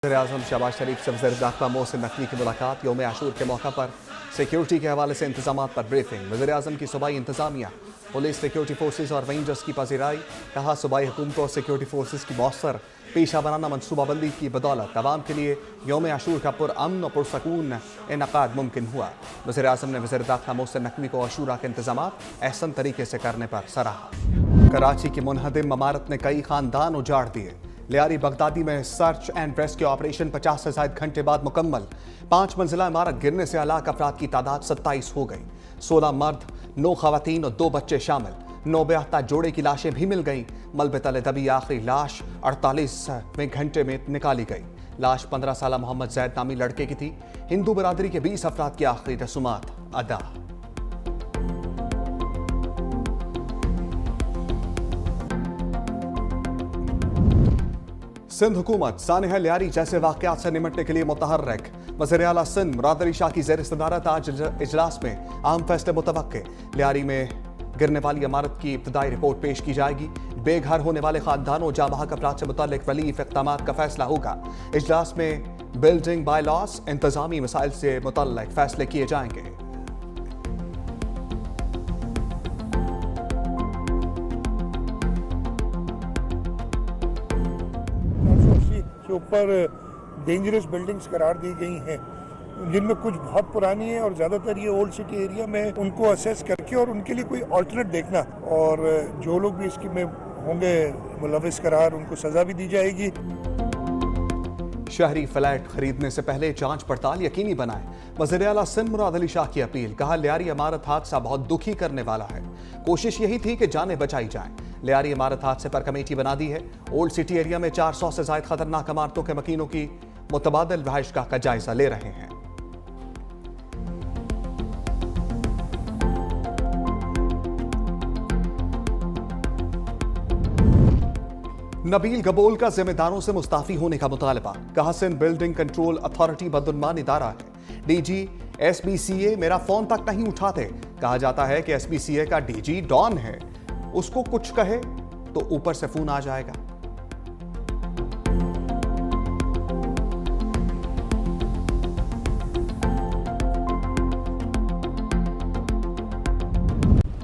वज़ीर-ए-आज़म शहबाज शरीफ से वज़ीर दाखिला मोहसिन नकवी की मुलाकात। यौम आशूर के मौका पर सिक्योरिटी के हवाले से इंतजाम पर ब्रीफिंग। वज़ीर-ए-आज़म की सूबाई इंतजामिया, पुलिस, सिक्योरिटी फोर्सेज और रेंजर्स की पजीराई। कहा सूबाई हुकूमत और सिक्योरिटी फोर्सेज की मौसर पेशा वराना मनसूबाबंदी की बदौलत अवाम के लिए यौम आशूर का पुरअमन और पुरसकून इनकाद मुमकिन हुआ। वज़ीर-ए-आज़म ने वज़ीर दाखिला मोहसिन नकवी को आशूरा के इंतजाम अहसन तरीके से करने पर सराहा। कराची की मुनहदिम इमारत ने कई खानदान उजाड़ दिए। लियारी बगदादी में सर्च एंड रेस्क्यू ऑपरेशन 50 से ज्यादा घंटे बाद मुकम्मल। 5 मंजिला इमारत गिरने से हलाक अफराद की तादाद 27 हो गई। 16 मर्द, 9 खवातीन और 2 बच्चे शामिल। 9 बेहता जोड़े की लाशें भी मिल गईं। मलबे तले दबी आखिरी लाश 48वें घंटे में निकाली गई। लाश 15 साल मोहम्मद जैद नामी लड़के की थी। हिंदू बरादरी के 20 अफराद की आखिरी रसूमात अदा। सिंध हुकूमत सानिहा लियारी जैसे वाकयात से निमटने के लिए मुतहर्रिक। वज़ीर आला सिंध मुराद अली शाह की ज़ेर सदारत आज इजलास में अहम फैसले मुतवक्के। लियारी में गिरने वाली इमारत की इब्तदाई रिपोर्ट पेश की जाएगी। बेघर होने वाले खानदानों जाबाहक अफराद से मुताल्लिक वलीफ इक़दामात का फैसला होगा। इजलास में बिल्डिंग बाय लॉस इंतजामी मसाइल से मुताल्लिक फैसले किए जाएंगे। के ऊपर डेंजरस बिल्डिंग्स करार दी गई हैं, जिनमें कुछ बहुत पुरानी है और ज़्यादातर ये ओल्ड सिटी एरिया में, उनको असेस करके और उनके लिए कोई ऑल्टरनेट देखना, और जो लोग भी इसकी में होंगे मुलविस करार, उनको सज़ा भी दी जाएगी। शहरी फ्लैट खरीदने से पहले जांच पड़ताल यकीनी बनाएं। वज़ीर आला सिंध मुराद अली शाह की अपील। कहा लियारी इमारत हादसा बहुत दुखी करने वाला है। कोशिश यही थी कि जानें बचाई जाएं। लियारी इमारत हादसे पर कमेटी बना दी है। ओल्ड सिटी एरिया में 400 से ज्यादा खतरनाक इमारतों के मकीनों की मुतबादिल रहायशगाह का जायजा ले रहे हैं। नबील गबोल का जिम्मेदारों से मुस्ताफी होने का मुतालबा। कहा सिंध बिल्डिंग कंट्रोल अथॉरिटी बदुनमान इदारा है। डीजी SBCA मेरा फोन तक नहीं उठाते। कहा जाता है कि SBCA का डीजी डॉन है, उसको कुछ कहे तो ऊपर से फोन आ जाएगा।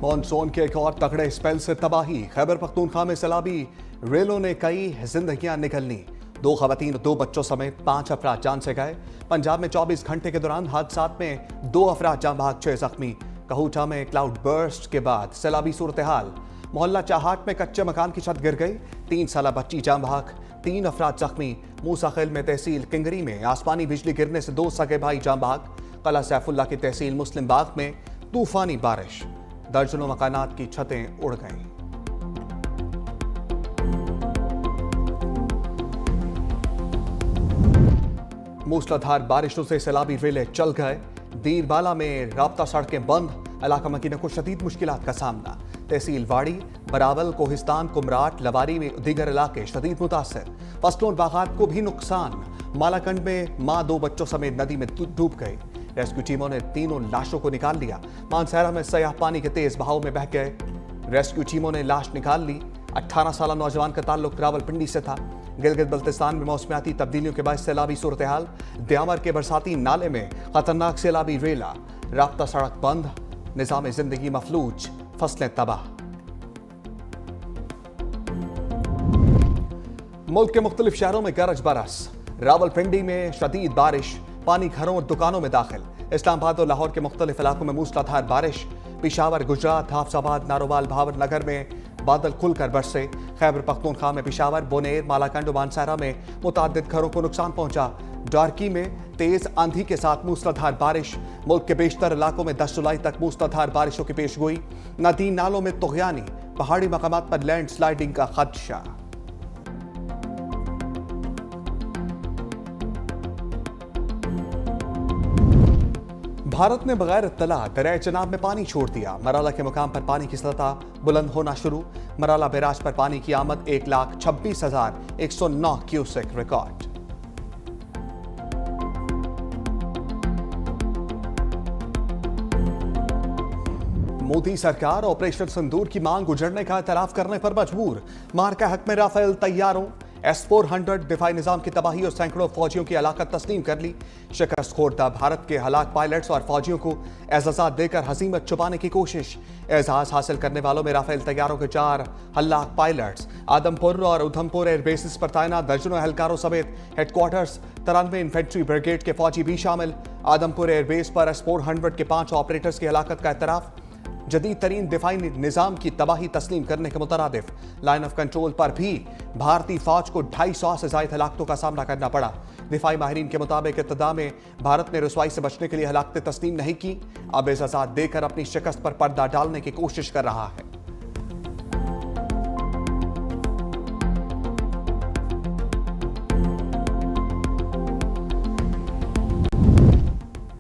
मॉनसून के एक और तगड़े स्पेल से तबाही। खैबर पख्तूनख्वा में सैलाबी रेलों ने कई जिंदगियां निकलनी। 2 खवातीन और 2 बच्चों समेत 5 अफराद जान से गए। पंजाब में 24 घंटे के दौरान हादसात में 2 अफराद जान बहक, 6 जख्मी। कहूटा में क्लाउड बर्स्ट के बाद सैलाबी सूरत हाल। मोहल्ला चाहाट में कच्चे मकान की छत गिर गई। 3 साल बच्ची जान बहक, 3 अफराद जख्मी। मूसा खेल में तहसील किंगरी में आसमानी बिजली गिरने से 2 सगे भाई जान बहक। कला सैफुल्ला की तहसील मुस्लिम बाग में तूफानी बारिश, दर्जनों मकानात की छतें उड़ गईं। मूसलाधार बारिशों से सैलाबी रेले चल गए। दीरबाला में राब्ता सड़कें बंद। इलाका मकीनों को शदीद मुश्किलात का सामना। तहसील वाड़ी, बरावल, कोहिस्तान, कुमराट, लवारी में दीगर इलाके शदीद मुतासर। फसलों और बागात को भी नुकसान। मालाकंड में मां 2 बच्चों समेत नदी में डूब गई। रेस्क्यू टीमों ने 3 लाशों को निकाल लिया। मानसहरा में सयाह पानी के तेज बहाव में बह गए। रेस्क्यू टीमों ने लाश निकाल ली। 18 साल नौजवान का ताल्लुक रावलपिंडी से था। गिलगित बल्तिस्तान में मौसमियाती तब्दीलियों के बाद सैलाबी सूरत हाल। द्यामर के बरसाती नाले में खतरनाक सैलाबी रेला। राब्ता सड़क बंद, निजाम जिंदगी मफलूज, फसलें तबाह। मुल्क के मुख्तलिफ शहरों में गरज बरस। रावलपिंडी में शदीद बारिश, पानी घरों और दुकानों में दाखिल। इस्लामाबाद और लाहौर के मुख्तलिफ इलाकों में मूसलाधार बारिश। पिशावर, गुजरात, हाफजाबाद, नारोवाल, भावर नगर में बादल खुलकर बरसे। खैबर पख्तूनख्वा में पिशावर, बोनेर, मालाकंड और मानसहरा में मुताद्दिद घरों को नुकसान पहुंचा। डार्की में तेज आंधी के साथ मूसलाधार बारिश। मुल्क के बेशतर इलाकों में 10 जुलाई तक मूसलाधार बारिशों की पेशगोई। नदी नालों में तुग़यानी, पहाड़ी मकामात पर लैंड स्लाइडिंग का खदशा। भारत ने बगैर इत्तला दरिया चनाब में पानी छोड़ दिया। मराला के मुकाम पर पानी की सतह बुलंद होना शुरू। मराला बैराज पर पानी की आमद 1,26,109 क्यूसेक रिकॉर्ड। मोदी सरकार ऑपरेशन सिंदूर की मांग गुजरने का एतराफ करने पर मजबूर। मार का हक में राफेल तैयारों। S-400 दिफाई निजाम की तबाही और सैकड़ों फौजियों की हलाकत तस्लीम कर ली। शिकस्त खोरदा भारत के हलाक पायलट्स और फौजियों को एजाज़ात देकर हजीमत छुपाने की कोशिश। एजाज हासिल करने वालों में राफेल तैयारों के 4 हलाक पायलट्स, आदमपुर और उधमपुर एयरबेसिस पर तैनात दर्जनों एहलकारों समेत हेडक्वार्टर्स 93 इन्फेंट्री ब्रिगेड के फौजी भी शामिल। आदमपुर एयरबेस पर S-400 के 5 ऑपरेटर्स की हलाकत का एतराफ। जदीद तरीन दिफाई निजाम की तबाही तस्लीम करने के मुतरादिफ लाइन ऑफ कंट्रोल पर भी भारतीय फौज को 250 से ज्यादा हलाकतों का सामना करना पड़ा। दिफाई माहिरीन के मुताबिक इब्तिदा में भारत ने रुसवाई से बचने के लिए हलाकतें तस्लीम नहीं की, अब एजाज़ात देकर अपनी शिकस्त पर पर्दा डालने की कोशिश कर रहा है।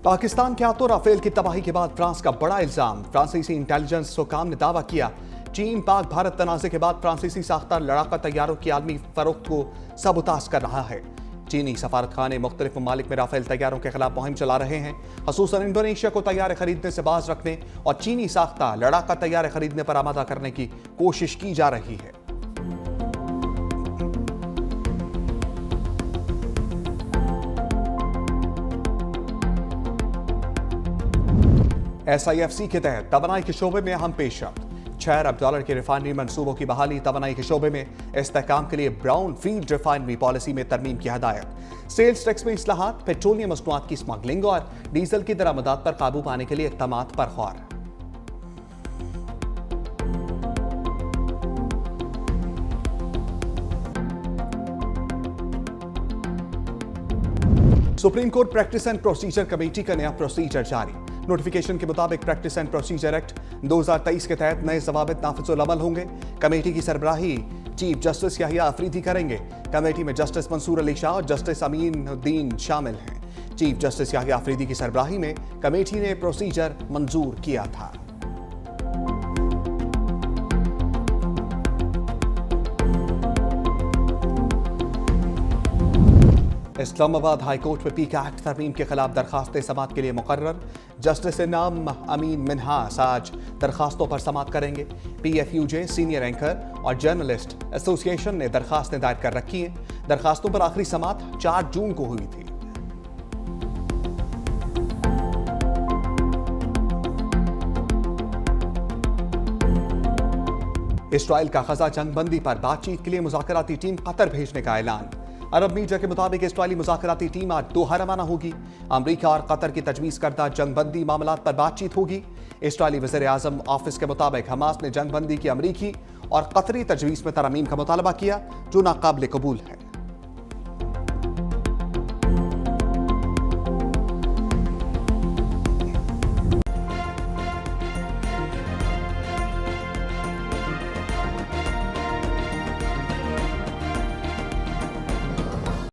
पाकिस्तान के हाथों राफेल की तबाही के बाद फ्रांस का बड़ा इल्जाम। फ्रांसीसी इंटेलिजेंस हुकाम ने दावा किया चीन पाक भारत तनाज़े के बाद फ्रांसीसी साख्ता लड़ाका तैयारों की आलमी फरोख्त को सबूताज कर रहा है। चीनी सफारतखाने मुख्तलिफ ममालिक में राफेल तैयारों के खिलाफ मुहिम चला रहे हैं, खसूसन इंडोनेशिया को तैयारे खरीदने से बाज रखने और चीनी साख्ता लड़ाका तैयारे खरीदने पर आमादा करने की कोशिश की जा रही है। SIFC के तहत तवानाई के शोबे में अहम पेशरफ्त। 6 अरब डॉलर के रिफाइनरी मंसूबों की बहाली। तवानाई के शोबे में इस्तेहकाम के लिए ब्राउन फील्ड रिफाइनरी पॉलिसी में तरमीम की हदायत। सेल्स टैक्स में इस्लाहात, पेट्रोलियम मसनूआत की स्मगलिंग और डीजल की दरामदात पर काबू पाने के लिए इक़दामात पर गौर। Supreme court practice and procedure committee का नया प्रोसीजर जारी। नोटिफिकेशन के मुताबिक प्रैक्टिस एंड प्रोसीजर एक्ट 2023 के तहत नए ज़वाबित नाफिजुल अमल होंगे। कमेटी की सरबराही चीफ जस्टिस याहिया अफरीदी करेंगे। कमेटी में जस्टिस मंसूर अली शाह और जस्टिस अमीन उद्दीन शामिल हैं। चीफ जस्टिस याहिया अफरीदी की सरबराही में कमेटी ने प्रोसीजर मंजूर किया था। इस्लामाबाद हाई कोर्ट में पीक एक्ट तरमीम के खिलाफ दरखास्तें समाअत के लिए मुकर्रर। जस्टिस नाम अमीन मिन्हास आज दरखास्तों पर समाअत करेंगे। PFUJ सीनियर एंकर और जर्नलिस्ट एसोसिएशन ने दरखास्तें दायर कर रखी हैं। दरखास्तों पर आखिरी समाअत 4 जून को हुई थी। इस्राइल का गजा जंगबंदी पर बातचीत के लिए मुज़ाकराती टीम कतर भेजने का ऐलान। अरब मीडिया के मुताबिक इस्राइली मुज़ाकराती टीम आज दोहा रवाना होगी। अमरीका और कतर की तजवीज़ करदा जंगबंदी मामलात पर बातचीत होगी। इस्राइली वज़ीर आज़म ऑफिस के मुताबिक हमास ने जंगबंदी की अमरीकी और कतरी तजवीज़ में तरमीम का मुतालबा किया, जो नाकाबिल कबूल है।